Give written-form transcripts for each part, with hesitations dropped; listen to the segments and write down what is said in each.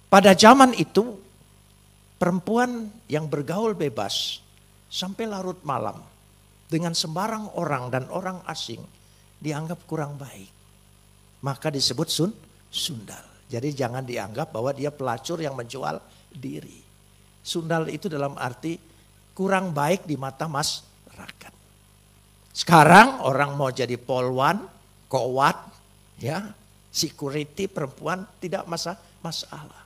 Pada zaman itu perempuan yang bergaul bebas sampai larut malam dengan sembarang orang dan orang asing dianggap kurang baik. Maka disebut sundal. Jadi jangan dianggap bahwa dia pelacur yang menjual diri. Sundal itu dalam arti kurang baik di mata masyarakat. Sekarang orang mau jadi polwan, kowat, ya, security perempuan tidak masalah.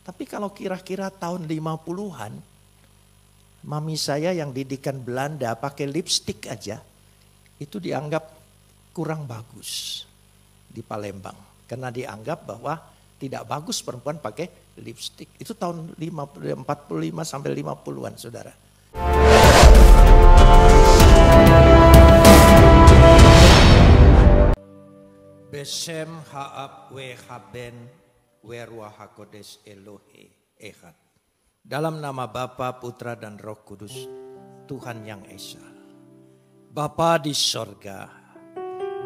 Tapi kalau kira-kira tahun 50-an, mami saya yang didikan Belanda pakai lipstik aja, itu dianggap kurang bagus di Palembang. Karena dianggap bahwa tidak bagus perempuan pakai lipstik. Itu tahun 45 sampai 50-an, saudara. Besem haab we haben werwa hakodes Elohe Ehad. Dalam nama Bapa, Putra dan Roh Kudus, Tuhan yang Esa. Bapa di sorga,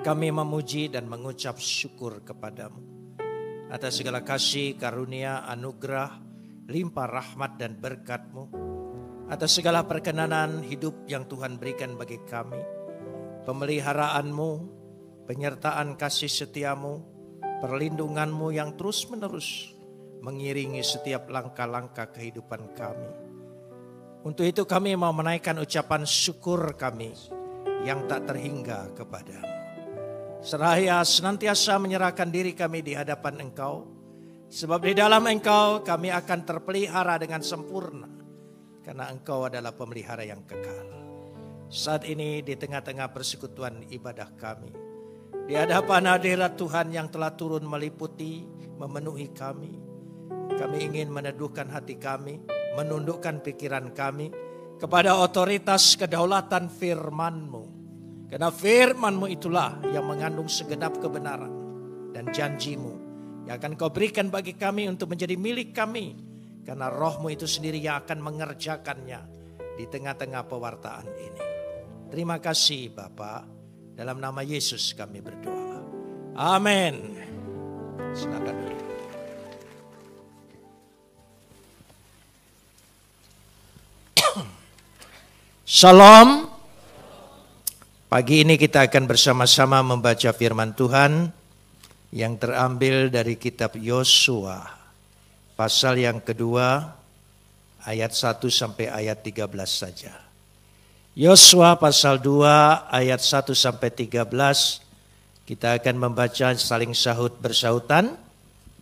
kami memuji dan mengucap syukur kepadamu atas segala kasih, karunia, anugerah, limpah rahmat dan berkat-Mu, atas segala perkenanan hidup yang Tuhan berikan bagi kami, pemeliharaan-Mu, penyertaan kasih setia-Mu, perlindungan-Mu yang terus-menerus mengiringi setiap langkah-langkah kehidupan kami. Untuk itu kami mau menaikkan ucapan syukur kami yang tak terhingga kepadamu. Seraya senantiasa menyerahkan diri kami di hadapan Engkau, sebab di dalam Engkau kami akan terpelihara dengan sempurna, karena Engkau adalah pemelihara yang kekal. Saat ini di tengah-tengah persekutuan ibadah kami, di hadapan hadirat Tuhan yang telah turun meliputi, memenuhi kami ingin meneduhkan hati kami, menundukkan pikiran kami kepada otoritas kedaulatan firman-Mu. Karena firman-Mu itulah yang mengandung segenap kebenaran dan janji-Mu yang akan Kau berikan bagi kami untuk menjadi milik kami. Karena Roh-Mu itu sendiri yang akan mengerjakannya di tengah-tengah pewartaan ini. Terima kasih Bapa, dalam nama Yesus kami berdoa. Amin. Silakan. Shalom. Pagi ini kita akan bersama-sama membaca firman Tuhan yang terambil dari kitab Yosua, pasal yang kedua, ayat 1 sampai ayat 13 saja. Yosua pasal 2 ayat 1 sampai 13, kita akan membaca saling sahut bersautan.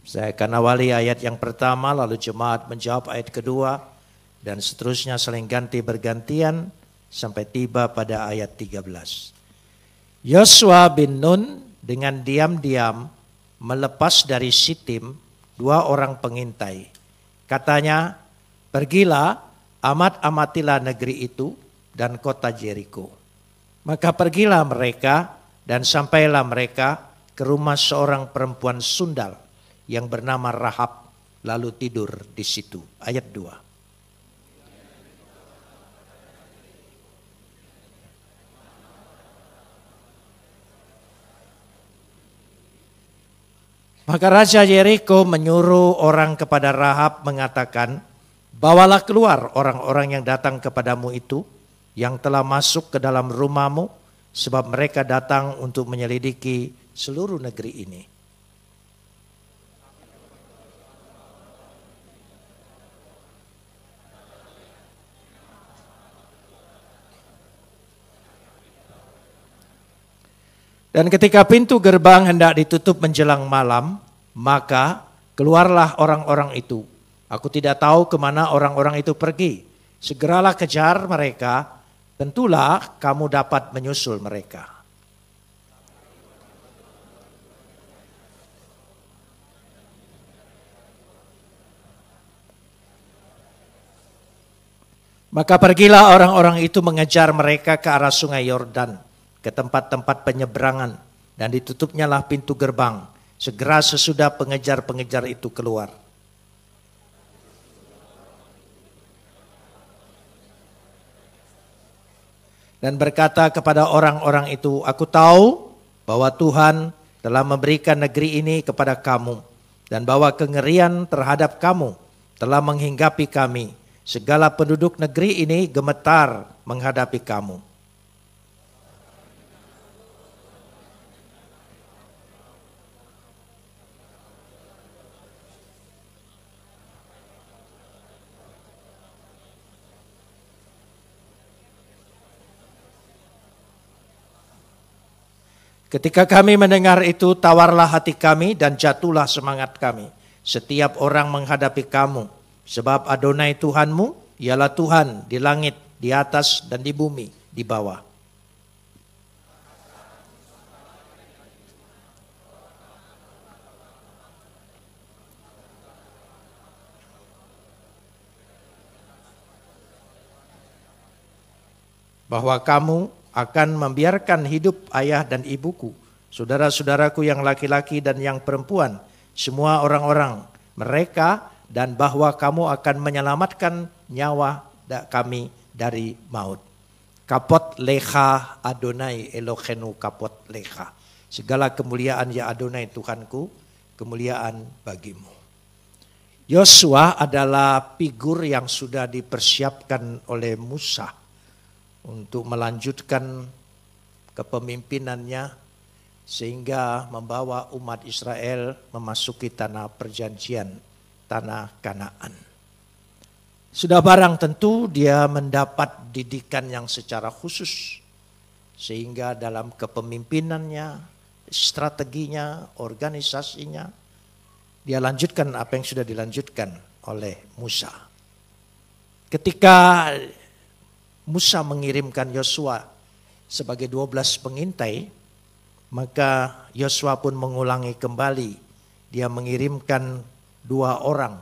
Saya akan awali ayat yang pertama, lalu jemaat menjawab ayat kedua, dan seterusnya saling ganti bergantian sampai tiba pada ayat 13. Yosua bin Nun dengan diam-diam melepas dari Sitim 2 orang pengintai. Katanya, pergilah, amat-amatilah negeri itu dan kota Jeriko. Maka pergilah mereka dan sampailah mereka ke rumah seorang perempuan sundal yang bernama Rahab, lalu tidur di situ. Ayat 2. Maka Raja Yeriko menyuruh orang kepada Rahab mengatakan, bawalah keluar orang-orang yang datang kepadamu itu, yang telah masuk ke dalam rumahmu, sebab mereka datang untuk menyelidiki seluruh negeri ini. Dan ketika pintu gerbang hendak ditutup menjelang malam, maka keluarlah orang-orang itu. Aku tidak tahu kemana orang-orang itu pergi. Segeralah kejar mereka, tentulah kamu dapat menyusul mereka. Maka pergilah orang-orang itu mengejar mereka ke arah sungai Yordan, ke tempat-tempat penyeberangan, dan ditutupnyalah pintu gerbang. Segera sesudah pengejar-pengejar itu keluar. Dan berkata kepada orang-orang itu, aku tahu bahwa Tuhan telah memberikan negeri ini kepada kamu, dan bahwa kengerian terhadap kamu telah menghinggapi kami. Segala penduduk negeri ini gemetar menghadapi kamu. Ketika kami mendengar itu, tawarlah hati kami dan jatuhlah semangat kami. Setiap orang menghadapi kamu. Sebab Adonai Tuhanmu ialah Tuhan di langit, di atas dan di bumi, di bawah. Bahwa kamu akan membiarkan hidup ayah dan ibuku, saudara-saudaraku yang laki-laki dan yang perempuan, semua orang-orang mereka, dan bahwa kamu akan menyelamatkan nyawa kami dari maut. Kapot lecha Adonai Elohenu kapot lecha. Segala kemuliaan ya Adonai Tuhanku, kemuliaan bagimu. Yosua adalah figur yang sudah dipersiapkan oleh Musa untuk melanjutkan kepemimpinannya sehingga membawa umat Israel memasuki tanah perjanjian, tanah Kanaan. Sudah barang tentu dia mendapat didikan yang secara khusus sehingga dalam kepemimpinannya, strateginya, organisasinya dia lanjutkan apa yang sudah dilanjutkan oleh Musa. Ketika Musa mengirimkan Yosua sebagai 12 pengintai, maka Yosua pun mengulangi kembali. Dia mengirimkan 2 orang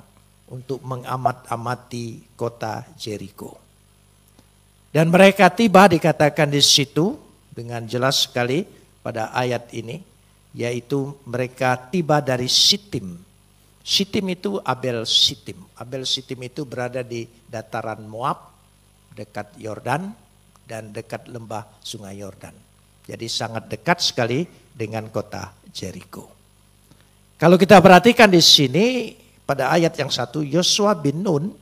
untuk mengamat-amati kota Jericho. Dan mereka tiba, dikatakan di situ dengan jelas sekali pada ayat ini, yaitu mereka tiba dari Sitim. Sitim itu Abel Sitim. Abel Sitim itu berada di dataran Moab, dekat Yordan dan dekat lembah sungai Yordan. Jadi sangat dekat sekali dengan kota Jericho. Kalau kita perhatikan di sini pada ayat yang 1, Yosua bin Nun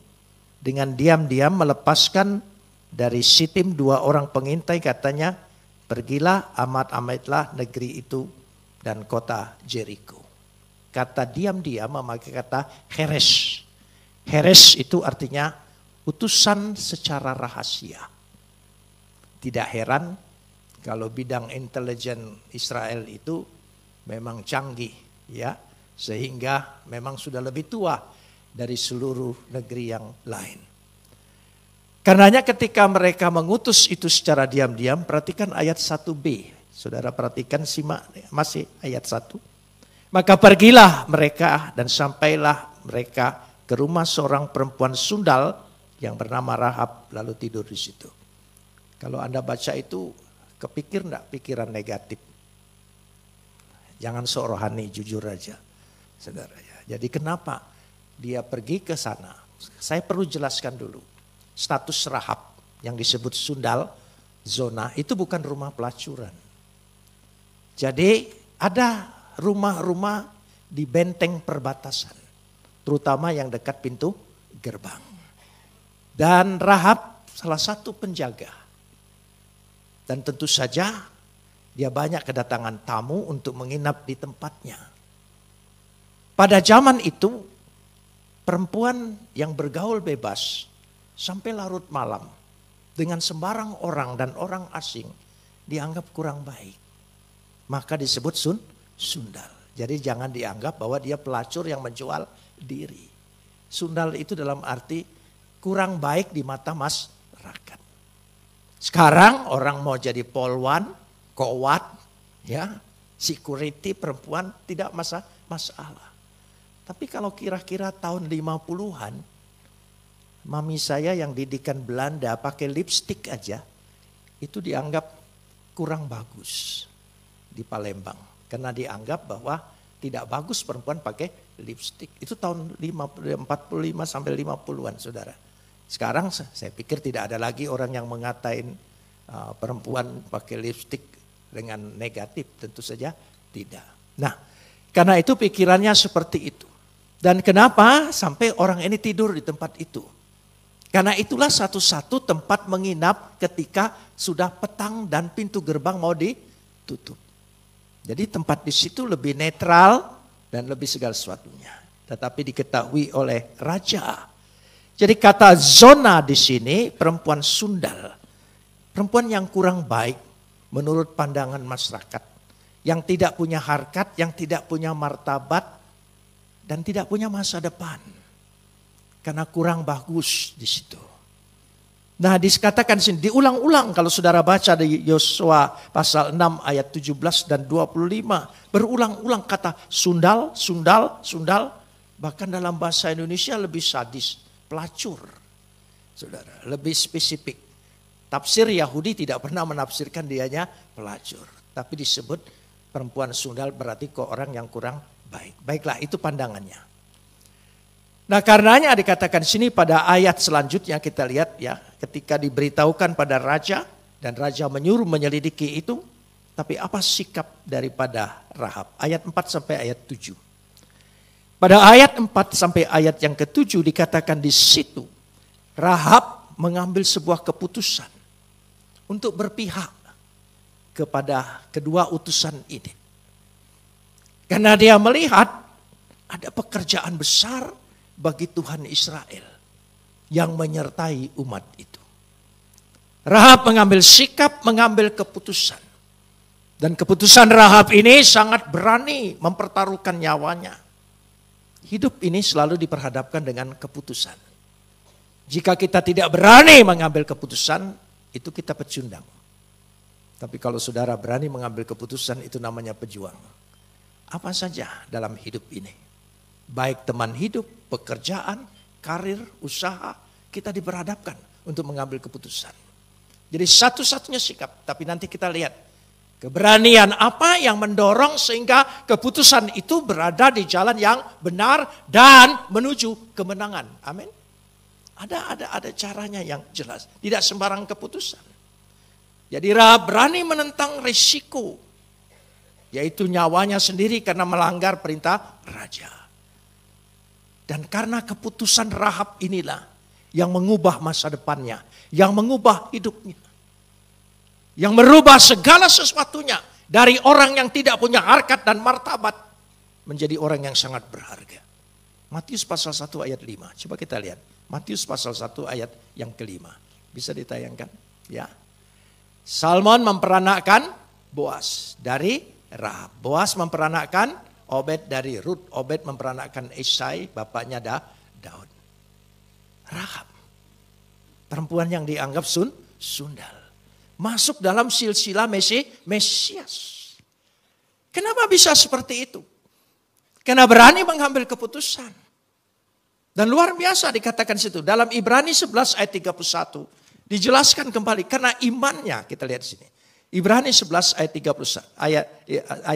dengan diam-diam melepaskan dari Sitim 2 orang pengintai, katanya, pergilah amat-amatlah negeri itu dan kota Jericho. Kata diam-diam memakai kata heres. Heres itu artinya utusan secara rahasia. Tidak heran kalau bidang intelijen Israel itu memang canggih, ya, sehingga memang sudah lebih tua dari seluruh negeri yang lain. Karenanya ketika mereka mengutus itu secara diam-diam, perhatikan ayat 1b. Saudara perhatikan, simak masih ayat 1. Maka pergilah mereka dan sampailah mereka ke rumah seorang perempuan sundal yang bernama Rahab, lalu tidur di situ. Kalau Anda baca itu, kepikir enggak pikiran negatif? Jangan sok rohani, jujur aja, saudara. Jadi kenapa dia pergi ke sana? Saya perlu jelaskan dulu. Status Rahab yang disebut sundal, zona, itu bukan rumah pelacuran. Jadi ada rumah-rumah di benteng perbatasan, terutama yang dekat pintu gerbang. Dan Rahab salah satu penjaga. Dan tentu saja dia banyak kedatangan tamu untuk menginap di tempatnya. Pada zaman itu perempuan yang bergaul bebas sampai larut malam dengan sembarang orang dan orang asing dianggap kurang baik. Maka disebut sundal. Jadi jangan dianggap bahwa dia pelacur yang menjual diri. Sundal itu dalam arti kurang baik di mata masyarakat. Sekarang orang mau jadi polwan, kowat, ya, security perempuan tidak masalah. Tapi kalau kira-kira tahun 50-an, mami saya yang didikan Belanda pakai lipstik aja, itu dianggap kurang bagus di Palembang. Karena dianggap bahwa tidak bagus perempuan pakai lipstik. Itu tahun 45 sampai 50-an, saudara. Sekarang saya pikir tidak ada lagi orang yang mengatain perempuan pakai lipstik dengan negatif. Tentu saja tidak. Nah, karena itu pikirannya seperti itu. Dan kenapa sampai orang ini tidur di tempat itu? Karena itulah satu-satu tempat menginap ketika sudah petang dan pintu gerbang mau ditutup. Jadi tempat di situ lebih netral dan lebih segala sesuatunya. Tetapi diketahui oleh raja. Jadi kata zona di sini perempuan sundal. Perempuan yang kurang baik menurut pandangan masyarakat. Yang tidak punya harkat, yang tidak punya martabat. Dan tidak punya masa depan. Karena kurang bagus di situ. Nah dikatakan sini, diulang-ulang kalau saudara baca di Yosua pasal 6 ayat 17 dan 25. Berulang-ulang kata sundal, sundal, sundal. Bahkan dalam bahasa Indonesia lebih sadis, pelacur. Saudara, lebih spesifik. Tafsir Yahudi tidak pernah menafsirkan dianya pelacur. Tapi disebut perempuan sundal berarti kok orang yang kurang baik. Baiklah, itu pandangannya. Nah, karenanya dikatakan sini pada ayat selanjutnya kita lihat ya, ketika diberitahukan pada raja dan raja menyuruh menyelidiki itu, tapi apa sikap daripada Rahab? Ayat 4 sampai ayat 7. Pada ayat 4 sampai ayat yang ke-7 dikatakan di situ Rahab mengambil sebuah keputusan untuk berpihak kepada kedua utusan ini. Karena dia melihat ada pekerjaan besar bagi Tuhan Israel yang menyertai umat itu. Rahab mengambil sikap, mengambil keputusan. Dan keputusan Rahab ini sangat berani mempertaruhkan nyawanya. Hidup ini selalu diperhadapkan dengan keputusan. Jika kita tidak berani mengambil keputusan, itu kita pecundang. Tapi kalau saudara berani mengambil keputusan, itu namanya pejuang. Apa saja dalam hidup ini. Baik teman hidup, pekerjaan, karir, usaha. Kita diperhadapkan untuk mengambil keputusan. Jadi satu-satunya sikap. Tapi nanti kita lihat. Keberanian apa yang mendorong sehingga keputusan itu berada di jalan yang benar. Dan menuju kemenangan. Amin. Ada caranya yang jelas. Tidak sembarang keputusan. Jadi Rahab berani menentang risiko. Yaitu nyawanya sendiri karena melanggar perintah raja. Dan karena keputusan Rahab inilah yang mengubah masa depannya. Yang mengubah hidupnya. Yang merubah segala sesuatunya. Dari orang yang tidak punya harkat dan martabat. Menjadi orang yang sangat berharga. Matius pasal 1 ayat 5. Coba kita lihat. Matius pasal 1 ayat yang kelima. Bisa ditayangkan? Ya. Salmon memperanakkan Boas dari Rahab. Boas memperanakkan Obed dari Rut. Obed memperanakkan Isai, bapaknya Daud. Rahab. Perempuan yang dianggap sundal. Masuk dalam silsilah Mesias. Kenapa bisa seperti itu? Karena berani mengambil keputusan. Dan luar biasa dikatakan situ. Dalam Ibrani 11 ayat 31. Dijelaskan kembali karena imannya. Kita lihat di sini. Ibrani 11 ayat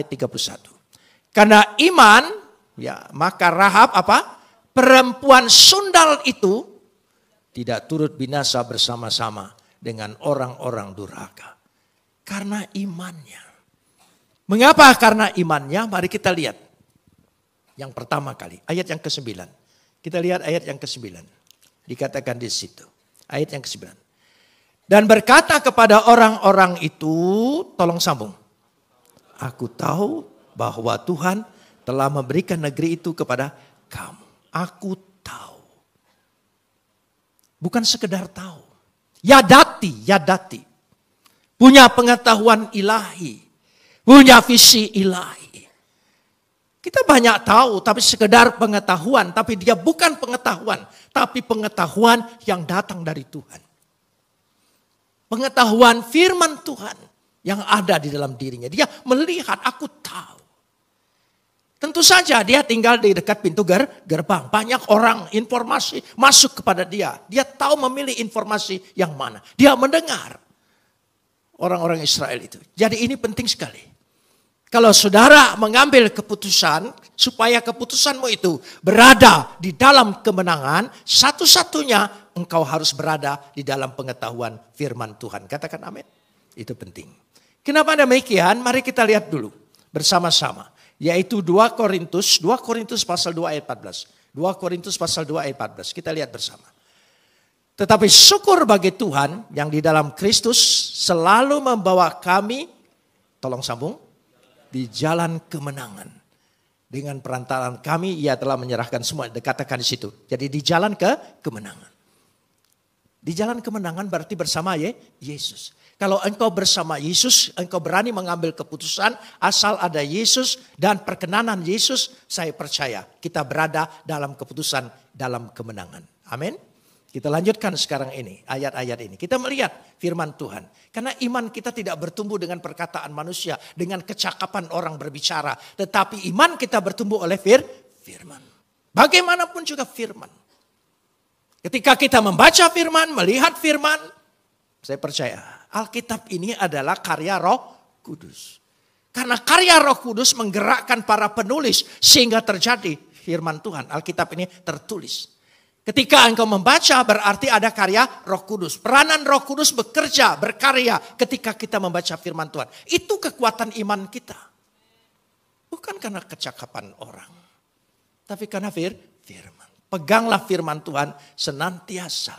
31. Karena iman, ya, maka Rahab apa? Perempuan sundal itu tidak turut binasa bersama-sama dengan orang-orang durhaka. Karena imannya. Mengapa karena imannya? Mari kita lihat. Yang pertama kali, ayat yang ke-9. Kita lihat ayat yang ke-9. Dikatakan di situ. Ayat yang ke-9. Dan berkata kepada orang-orang itu, tolong sambung. Aku tahu bahwa Tuhan telah memberikan negeri itu kepada kamu. Aku tahu. Bukan sekedar tahu. Yadati. Punya pengetahuan ilahi. Punya visi ilahi. Kita banyak tahu tapi sekedar pengetahuan. Tapi dia bukan pengetahuan. Tapi pengetahuan yang datang dari Tuhan. Pengetahuan firman Tuhan yang ada di dalam dirinya. Dia melihat, aku tahu. Tentu saja dia tinggal di dekat pintu gerbang. Banyak orang informasi masuk kepada dia. Dia tahu memilih informasi yang mana. Dia mendengar orang-orang Israel itu. Jadi ini penting sekali. Kalau saudara mengambil keputusan supaya keputusanmu itu berada di dalam kemenangan, satu-satunya engkau harus berada di dalam pengetahuan firman Tuhan. Katakan amin. Itu penting. Kenapa demikian? Mari kita lihat dulu bersama-sama. Yaitu 2 Korintus pasal 2 ayat 14. 2 Korintus pasal 2 ayat 14. Kita lihat bersama. Tetapi syukur bagi Tuhan yang di dalam Kristus selalu membawa kami, tolong sambung, di jalan kemenangan. Dengan perantaraan kami ia telah menyerahkan semua, dikatakan di situ. Jadi di jalan kemenangan. Di jalan kemenangan berarti bersama Yesus. Kalau engkau bersama Yesus, engkau berani mengambil keputusan asal ada Yesus dan perkenanan Yesus, saya percaya kita berada dalam keputusan, dalam kemenangan. Amin. Kita lanjutkan sekarang ini, ayat-ayat ini. Kita melihat firman Tuhan. Karena iman kita tidak bertumbuh dengan perkataan manusia, dengan kecakapan orang berbicara. Tetapi iman kita bertumbuh oleh firman. Bagaimanapun juga firman. Ketika kita membaca firman, melihat firman, saya percaya Alkitab ini adalah karya Roh Kudus. Karena karya Roh Kudus menggerakkan para penulis sehingga terjadi firman Tuhan. Alkitab ini tertulis. Ketika engkau membaca berarti ada karya Roh Kudus. Peranan Roh Kudus bekerja, berkarya ketika kita membaca firman Tuhan. Itu kekuatan iman kita. Bukan karena kecakapan orang. Tapi karena firman. Peganglah firman Tuhan senantiasa.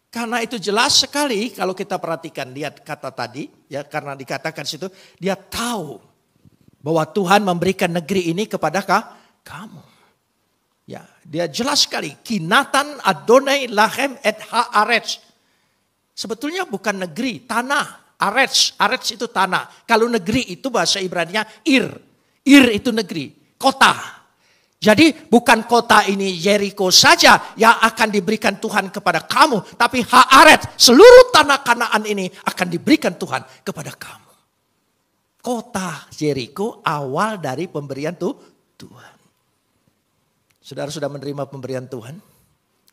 Karena itu jelas sekali kalau kita perhatikan lihat kata tadi. Ya, karena dikatakan situ dia tahu bahwa Tuhan memberikan negeri ini kepada kamu. Ya, dia jelas sekali. Kinatan Adonai Lahem et Haaretz. Sebetulnya bukan negeri, tanah. Aretz, Aretz itu tanah. Kalau negeri itu bahasa Ibraninya Ir. Ir itu negeri, kota. Jadi bukan kota ini Yeriko saja yang akan diberikan Tuhan kepada kamu. Tapi Haaretz, seluruh tanah Kanaan ini akan diberikan Tuhan kepada kamu. Kota Yeriko awal dari pemberian Tuhan. Saudara sudah menerima pemberian Tuhan?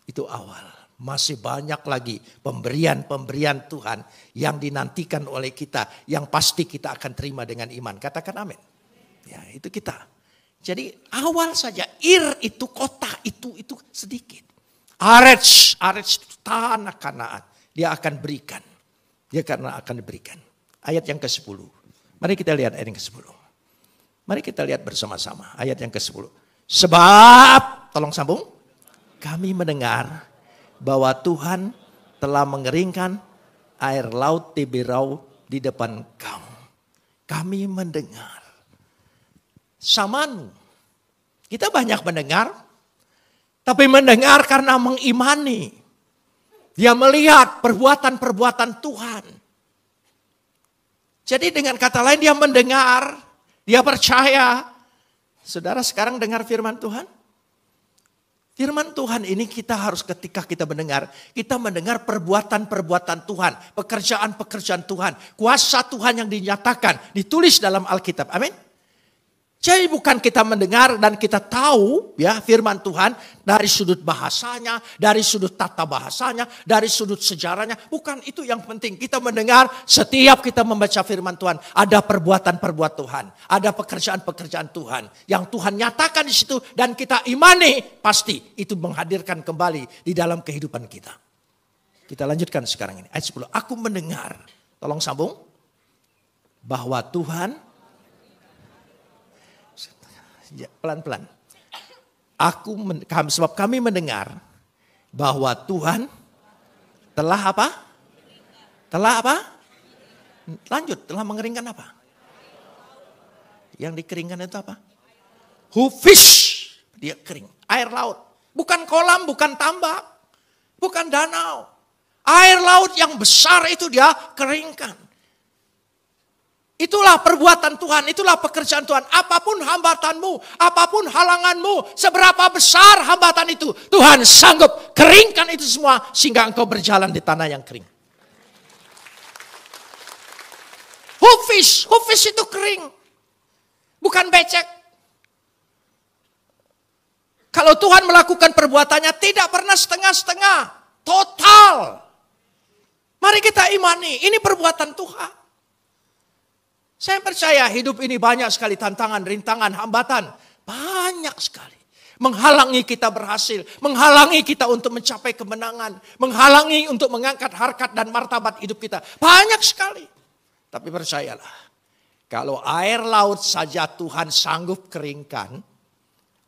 Itu awal. Masih banyak lagi pemberian-pemberian Tuhan yang dinantikan oleh kita. Yang pasti kita akan terima dengan iman. Katakan amin. Ya, itu kita. Jadi awal saja Ir itu kota itu sedikit. Aretz itu tanah Kanaan. Dia akan berikan. Dia karena akan diberikan. Ayat yang ke-10. Mari kita lihat ayat yang ke-10. Mari kita lihat bersama-sama ayat yang ke-10. Sebab, tolong sambung. Kami mendengar bahwa Tuhan telah mengeringkan air laut Tiberau di depan kamu. Kami mendengar. Samanu. Kita banyak mendengar. Tapi mendengar karena mengimani. Dia melihat perbuatan-perbuatan Tuhan. Jadi dengan kata lain dia mendengar. Dia percaya. Saudara sekarang dengar firman Tuhan? Firman Tuhan ini kita harus ketika kita mendengar. Kita mendengar perbuatan-perbuatan Tuhan. Pekerjaan-pekerjaan Tuhan. Kuasa Tuhan yang dinyatakan. Ditulis dalam Alkitab. Amin. Jadi bukan kita mendengar dan kita tahu ya firman Tuhan dari sudut bahasanya, dari sudut tata bahasanya, dari sudut sejarahnya. Bukan itu yang penting. Kita mendengar setiap kita membaca firman Tuhan. Ada perbuatan-perbuatan Tuhan. Ada pekerjaan-pekerjaan Tuhan. Yang Tuhan nyatakan di situ dan kita imani. Pasti itu menghadirkan kembali di dalam kehidupan kita. Kita lanjutkan sekarang ini. Ayat 10. Aku mendengar. Tolong sambung. Bahwa Tuhan. Ya, pelan-pelan. Sebab kami mendengar bahwa Tuhan telah apa? Telah apa? Lanjut, telah mengeringkan apa? Yang dikeringkan itu apa? Hufish, dia kering. Air laut. Bukan kolam, bukan tambak. Bukan danau. Air laut yang besar itu dia keringkan. Itulah perbuatan Tuhan, itulah pekerjaan Tuhan. Apapun hambatanmu, apapun halanganmu, seberapa besar hambatan itu, Tuhan sanggup keringkan itu semua sehingga engkau berjalan di tanah yang kering. Hufish itu kering, bukan becek. Kalau Tuhan melakukan perbuatannya tidak pernah setengah-setengah, total. Mari kita imani, ini perbuatan Tuhan. Saya percaya hidup ini banyak sekali tantangan, rintangan, hambatan. Banyak sekali. Menghalangi kita berhasil. Menghalangi kita untuk mencapai kemenangan. Menghalangi untuk mengangkat harkat dan martabat hidup kita. Banyak sekali. Tapi percayalah. Kalau air laut saja Tuhan sanggup keringkan.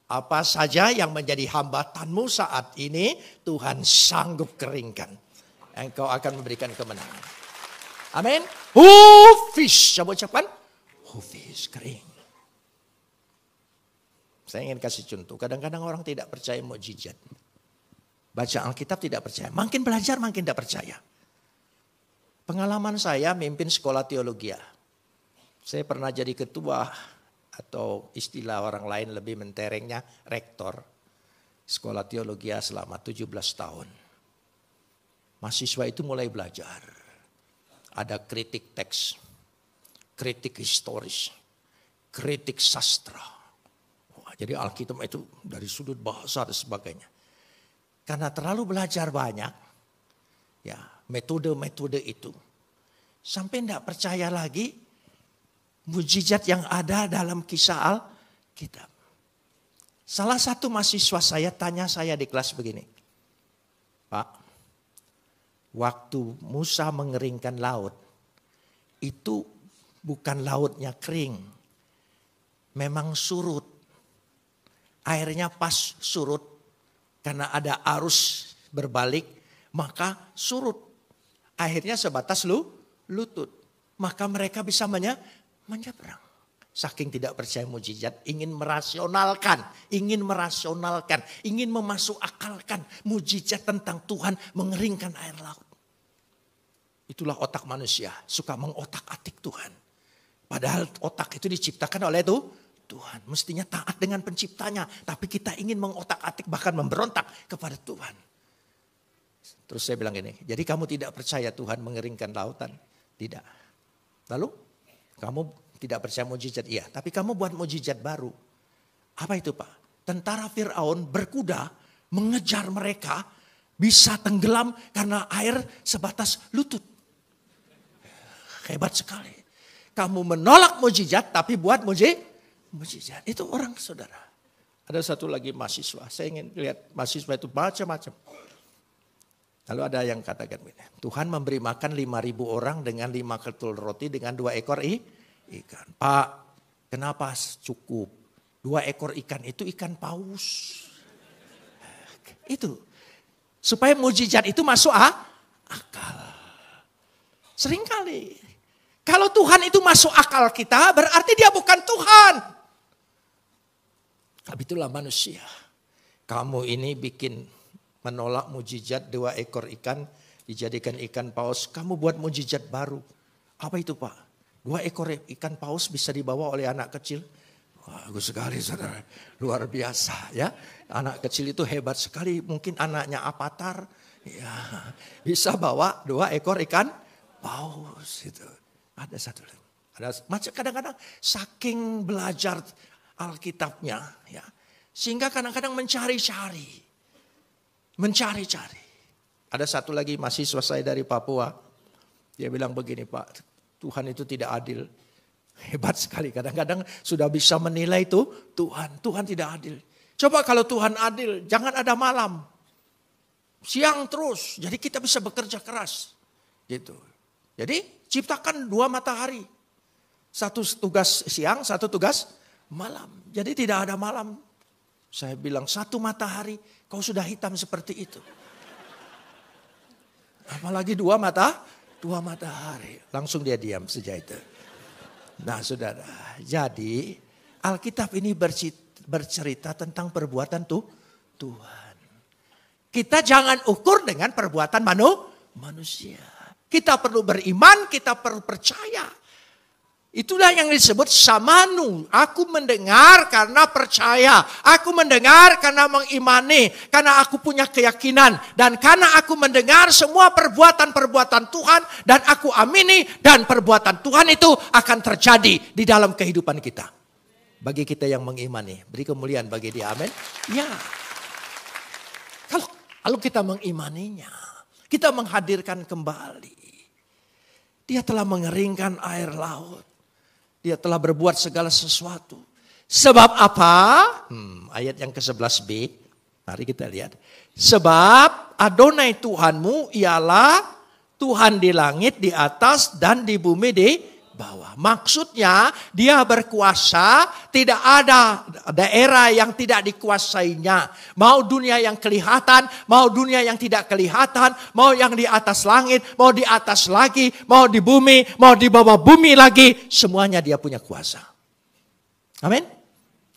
Apa saja yang menjadi hambatanmu saat ini, Tuhan sanggup keringkan. Engkau akan memberikan kemenangan. Amin. Hufis. Coba ucapkan. Hufis, kering. Saya ingin kasih contoh. Kadang-kadang orang tidak percaya mukjizat. Baca Alkitab tidak percaya. Makin belajar makin tidak percaya. Pengalaman saya mimpin sekolah teologi. Saya pernah jadi ketua atau istilah orang lain lebih menterengnya rektor. Sekolah teologi selama 17 tahun. Mahasiswa itu mulai belajar. Ada kritik teks, kritik historis, kritik sastra. Jadi Alkitab itu dari sudut bahasa dan sebagainya. Karena terlalu belajar banyak, ya metode-metode itu. Sampai tidak percaya lagi mujizat yang ada dalam kisah Alkitab. Salah satu mahasiswa saya tanya saya di kelas begini. Pak, waktu Musa mengeringkan laut, itu bukan lautnya kering. Memang surut. Airnya pas surut. Karena ada arus berbalik, maka surut. Akhirnya sebatas lutut. Maka mereka bisa menyeberang. Saking tidak percaya mujizat, ingin merasionalkan, ingin memasuk akalkan mujizat tentang Tuhan mengeringkan air laut. Itulah otak manusia, suka mengotak-atik Tuhan. Padahal otak itu diciptakan oleh Tuhan. Mestinya taat dengan penciptanya. Tapi kita ingin mengotak-atik bahkan memberontak kepada Tuhan. Terus saya bilang gini, jadi kamu tidak percaya Tuhan mengeringkan lautan? Tidak. Lalu kamu tidak percaya mujizat? Iya, tapi kamu buat mujizat baru. Apa itu Pak? Tentara Fir'aun berkuda mengejar mereka bisa tenggelam karena air sebatas lutut. Hebat sekali. Kamu menolak mujizat tapi buat mujizat. Itu orang saudara. Ada satu lagi mahasiswa. Saya ingin lihat mahasiswa itu macam-macam. Lalu ada yang katakan, Tuhan memberi makan 5.000 orang dengan 5 ketul roti dengan 2 ekor ikan. Pak, kenapa cukup? 2 ekor ikan itu ikan paus. Itu. Supaya mujizat itu masuk akal. Seringkali. Kalau Tuhan itu masuk akal kita, berarti dia bukan Tuhan. Tapi itulah manusia. Kamu ini bikin menolak mujizat 2 ekor ikan dijadikan ikan paus. Kamu buat mujizat baru. Apa itu Pak? 2 ekor ikan paus bisa dibawa oleh anak kecil. Bagus sekali saudara. Luar biasa ya. Anak kecil itu hebat sekali. Mungkin anaknya Avatar. Ya, bisa bawa 2 ekor ikan paus. Itu. Ada satu lagi. Ada kadang-kadang saking belajar Alkitabnya, ya, sehingga kadang-kadang mencari-cari. Ada satu lagi mahasiswa saya dari Papua, dia bilang begini Pak, Tuhan itu tidak adil. Hebat sekali, kadang-kadang sudah bisa menilai itu Tuhan tidak adil. Coba kalau Tuhan adil, jangan ada malam, siang terus, jadi kita bisa bekerja keras, gitu. Jadi ciptakan 2 matahari, satu tugas siang, satu tugas malam. Jadi tidak ada malam. Saya bilang 1 matahari kau sudah hitam seperti itu. Apalagi 2 matahari. Langsung dia diam sejak itu. Nah saudara, jadi Alkitab ini bercerita tentang perbuatan Tuhan. Kita jangan ukur dengan perbuatan manusia. Kita perlu beriman, kita perlu percaya. Itulah yang disebut samanu. Aku mendengar karena percaya. Aku mendengar karena mengimani. Karena aku punya keyakinan. Dan karena aku mendengar semua perbuatan-perbuatan Tuhan. Dan aku amini. Dan perbuatan Tuhan itu akan terjadi di dalam kehidupan kita. Bagi kita yang mengimani. Beri kemuliaan bagi dia. Amin. Ya. Kalau kita mengimaninya. Kita menghadirkan kembali. Dia telah mengeringkan air laut. Dia telah berbuat segala sesuatu. Sebab apa? Ayat yang ke-11b. Mari kita lihat. Sebab Adonai Tuhanmu ialah Tuhan di langit, di atas, dan di bumi, di bawah. Maksudnya dia berkuasa, tidak ada daerah yang tidak dikuasainya. Mau dunia yang kelihatan, mau dunia yang tidak kelihatan, mau yang di atas langit, mau di atas lagi, mau di bumi, mau di bawah bumi lagi. Semuanya dia punya kuasa. Amin.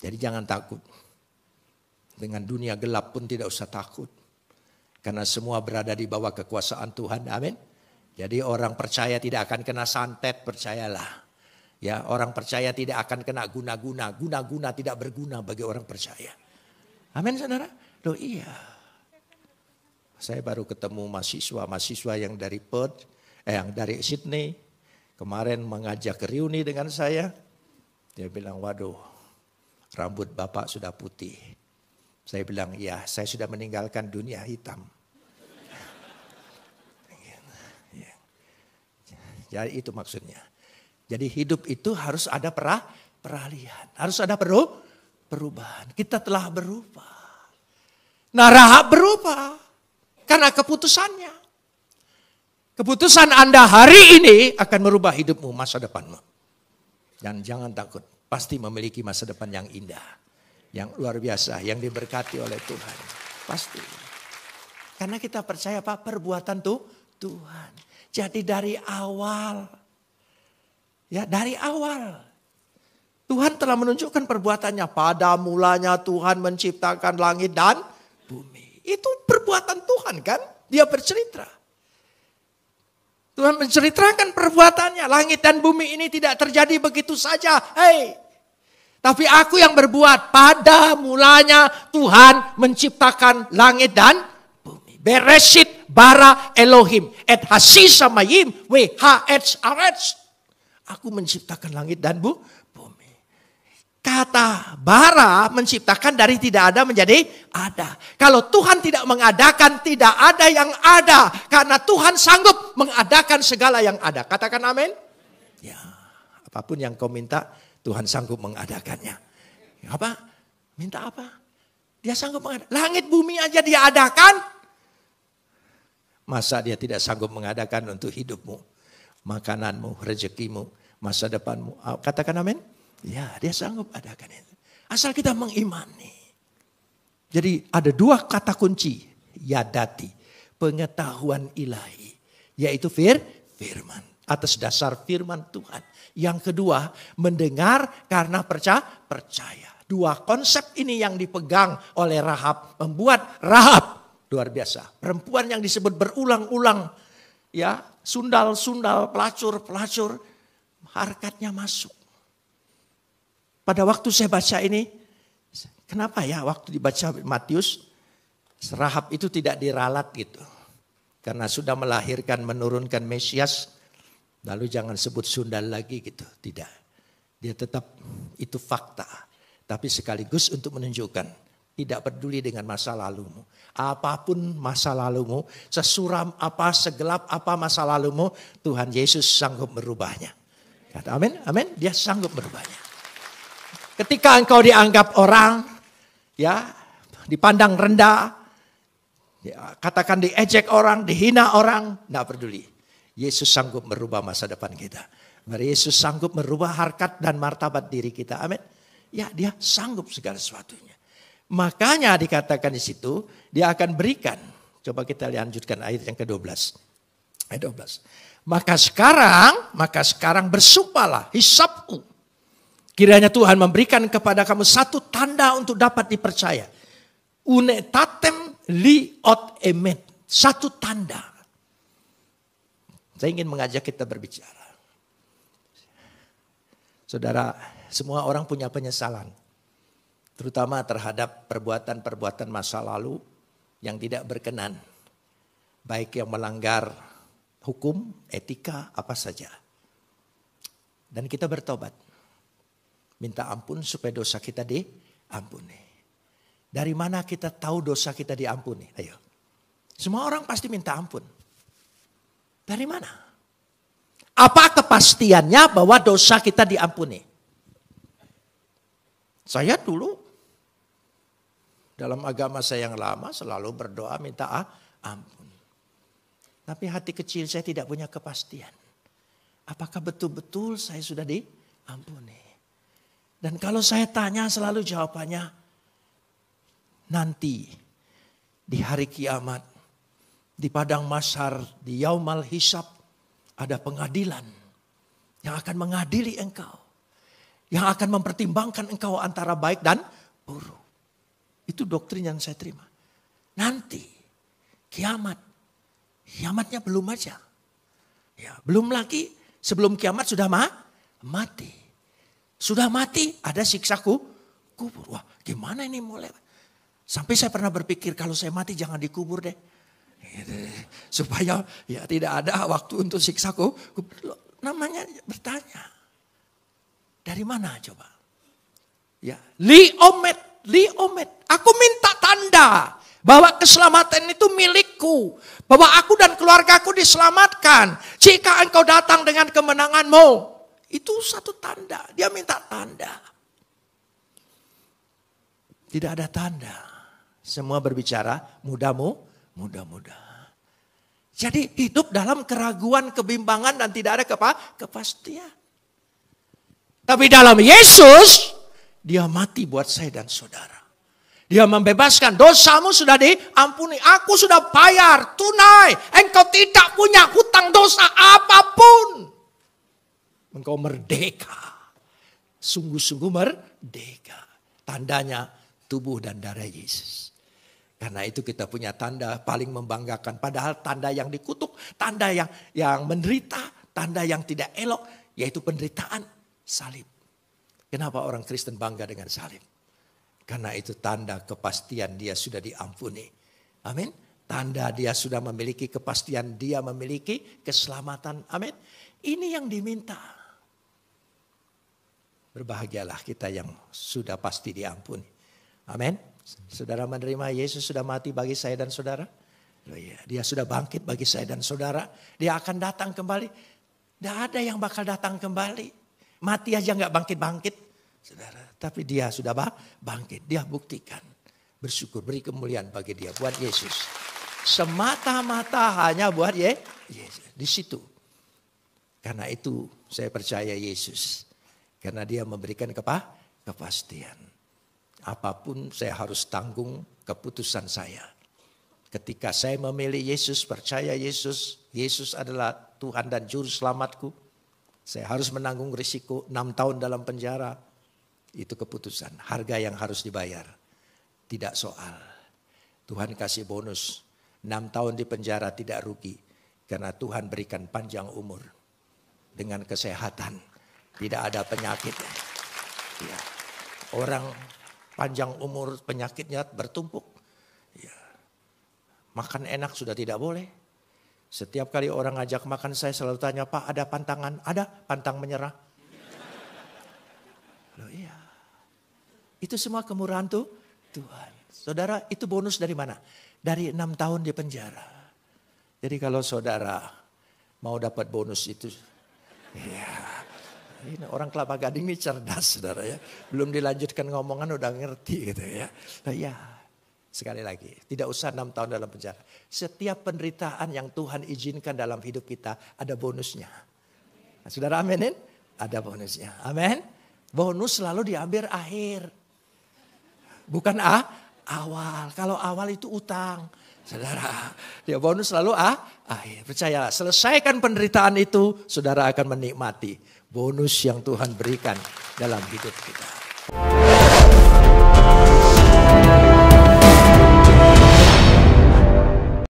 Jadi jangan takut. Dengan dunia gelap pun tidak usah takut. Karena semua berada di bawah kekuasaan Tuhan. Amin. Jadi orang percaya tidak akan kena santet, percayalah. Ya, orang percaya tidak akan kena guna-guna. Guna-guna tidak berguna bagi orang percaya. Amin, saudara? Loh iya. Saya baru ketemu mahasiswa yang dari Perth, yang dari Sydney. Kemarin mengajak reuni dengan saya. Dia bilang, waduh, rambut Bapak sudah putih. Saya bilang, ya, saya sudah meninggalkan dunia hitam. Jadi itu maksudnya. Jadi hidup itu harus ada peralihan. Harus ada perubahan. Kita telah berubah. Nah, Rahab berubah. Karena keputusannya. Keputusan Anda hari ini akan merubah hidupmu, masa depanmu. Dan jangan takut. Pasti memiliki masa depan yang indah. Yang luar biasa. Yang diberkati oleh Tuhan. Pasti. Karena kita percaya apa? Perbuatan Tuhan. Jadi dari awal. Ya, dari awal. Tuhan telah menunjukkan perbuatannya. Pada mulanya Tuhan menciptakan langit dan bumi. Itu perbuatan Tuhan kan? Dia bercerita. Tuhan menceritakan perbuatannya. Langit dan bumi ini tidak terjadi begitu saja. Hei. Tapi aku yang berbuat. Pada mulanya Tuhan menciptakan langit dan bumi. Bereshit bara Elohim et hasisamayim wh. Aku menciptakan langit dan bumi. Kata bara menciptakan dari tidak ada menjadi ada. Kalau Tuhan tidak mengadakan, tidak ada yang ada. Karena Tuhan sanggup mengadakan segala yang ada. Katakan amin. Ya, apapun yang kau minta, Tuhan sanggup mengadakannya. Apa? Minta apa? Dia sanggup mengadakan. Langit bumi aja dia adakan. Masa dia tidak sanggup mengadakan untuk hidupmu, makananmu, rezekimu, masa depanmu. Katakan amin. Ya, dia sanggup adakan itu. Asal kita mengimani. Jadi ada dua kata kunci. Yadati, pengetahuan ilahi. Yaitu firman. Atas dasar firman Tuhan. Yang kedua, mendengar karena percaya. Dua konsep ini yang dipegang oleh Rahab. Membuat Rahab luar biasa. Perempuan yang disebut berulang-ulang. Ya, sundal-sundal, pelacur-pelacur. Harkatnya masuk. Pada waktu saya baca ini. Kenapa ya waktu dibaca Matius. Rahab itu tidak diralat gitu. Karena sudah melahirkan, menurunkan Mesias. Lalu jangan sebut sundal lagi gitu. Tidak. Dia tetap itu fakta. Tapi sekaligus untuk menunjukkan. Tidak peduli dengan masa lalumu. Apapun masa lalumu, sesuram apa, segelap apa masa lalumu, Tuhan Yesus sanggup merubahnya. Kata amin, amin. Dia sanggup merubahnya. Ketika engkau dianggap orang, ya, dipandang rendah, ya, katakan diejek orang, dihina orang, tidak peduli. Yesus sanggup merubah masa depan kita. Yesus sanggup merubah harkat dan martabat diri kita. Amin. Ya, dia sanggup segala sesuatunya. Makanya dikatakan di situ, dia akan berikan. Coba kita lanjutkan ayat yang ke-12. Ayat 12. Maka sekarang bersumpahlah, hisapku. Kiranya Tuhan memberikan kepada kamu satu tanda untuk dapat dipercaya. Unetatem liot emet. Satu tanda. Saya ingin mengajak kita berbicara. Saudara, semua orang punya penyesalan. Terutama terhadap perbuatan-perbuatan masa lalu yang tidak berkenan. Baik yang melanggar hukum, etika, apa saja. Dan kita bertobat. Minta ampun supaya dosa kita diampuni. Dari mana kita tahu dosa kita diampuni? Ayo. Semua orang pasti minta ampun. Dari mana? Apa kepastiannya bahwa dosa kita diampuni? Saya dulu dalam agama saya yang lama selalu berdoa minta ampun. Tapi hati kecil saya tidak punya kepastian. Apakah betul-betul saya sudah diampuni? Dan kalau saya tanya selalu jawabannya, nanti di hari kiamat, di padang mahsyar, di yaumal hisab, ada pengadilan yang akan mengadili engkau. Yang akan mempertimbangkan engkau antara baik dan buruk. Itu doktrin yang saya terima. Nanti kiamat. Kiamatnya belum aja. Ya, belum lagi sebelum kiamat sudah mati. Sudah mati ada siksa kubur. Wah, gimana ini mulai? Sampai saya pernah berpikir kalau saya mati jangan dikubur deh. Supaya ya tidak ada waktu untuk siksa kubur. Namanya bertanya. Dari mana coba? Ya, liomet. Aku minta tanda bahwa keselamatan itu milikku. Bahwa aku dan keluargaku diselamatkan. Jika engkau datang dengan kemenanganmu. Itu satu tanda. Dia minta tanda. Tidak ada tanda. Semua berbicara muda-muda. Jadi hidup dalam keraguan, kebimbangan dan tidak ada kepastian. Tapi dalam Yesus, dia mati buat saya dan saudara. Dia membebaskan, dosamu sudah diampuni. Aku sudah bayar tunai. Engkau tidak punya hutang dosa apapun. Engkau merdeka. Sungguh-sungguh merdeka. Tandanya tubuh dan darah Yesus. Karena itu kita punya tanda paling membanggakan. Padahal tanda yang dikutuk, tanda yang menderita, tanda yang tidak elok, yaitu penderitaan. Salib. Kenapa orang Kristen bangga dengan salib? Karena itu tanda kepastian dia sudah diampuni. Amin. Tanda dia sudah memiliki kepastian, dia memiliki keselamatan. Amin. Ini yang diminta. Berbahagialah kita yang sudah pasti diampuni. Amin. Saudara menerima Yesus sudah mati bagi saya dan saudara. Oh iya, dia sudah bangkit bagi saya dan saudara. Dia akan datang kembali. Tidak ada yang bakal datang kembali. Mati aja gak bangkit-bangkit. Saudara, tapi dia sudah bangkit. Dia buktikan. Bersyukur, beri kemuliaan bagi dia. Buat Yesus. Semata-mata hanya buat Yesus. Di situ. Karena itu saya percaya Yesus. Karena dia memberikan kepastian. Apapun saya harus tanggung keputusan saya. Ketika saya memilih Yesus, percaya Yesus. Yesus adalah Tuhan dan Juru Selamatku. Saya harus menanggung risiko 6 tahun dalam penjara. Itu keputusan. Harga yang harus dibayar. Tidak soal. Tuhan kasih bonus. 6 tahun di penjara tidak rugi. Karena Tuhan berikan panjang umur. Dengan kesehatan. Tidak ada penyakit. Ya. Orang panjang umur penyakitnya bertumpuk. Ya. Makan enak sudah tidak boleh. Setiap kali orang ngajak makan saya selalu tanya, Pak ada pantangan? Ada, pantang menyerah. Loh iya. Itu semua kemurahan Tuhan. Saudara itu bonus dari mana? Dari 6 tahun di penjara. Jadi kalau saudara mau dapat bonus itu. Ya, ini orang Kelapa Gading ini cerdas saudara ya. Belum dilanjutkan ngomongan udah ngerti gitu ya. Loh iya. Sekali lagi, tidak usah 6 tahun dalam penjara. Setiap penderitaan yang Tuhan izinkan dalam hidup kita ada bonusnya. Nah, saudara aminin? Ada bonusnya. Amin. Bonus selalu diambil akhir. Bukan awal. Kalau awal itu utang. Saudara, dia bonus selalu akhir. Percayalah, selesaikan penderitaan itu, saudara akan menikmati bonus yang Tuhan berikan dalam hidup kita.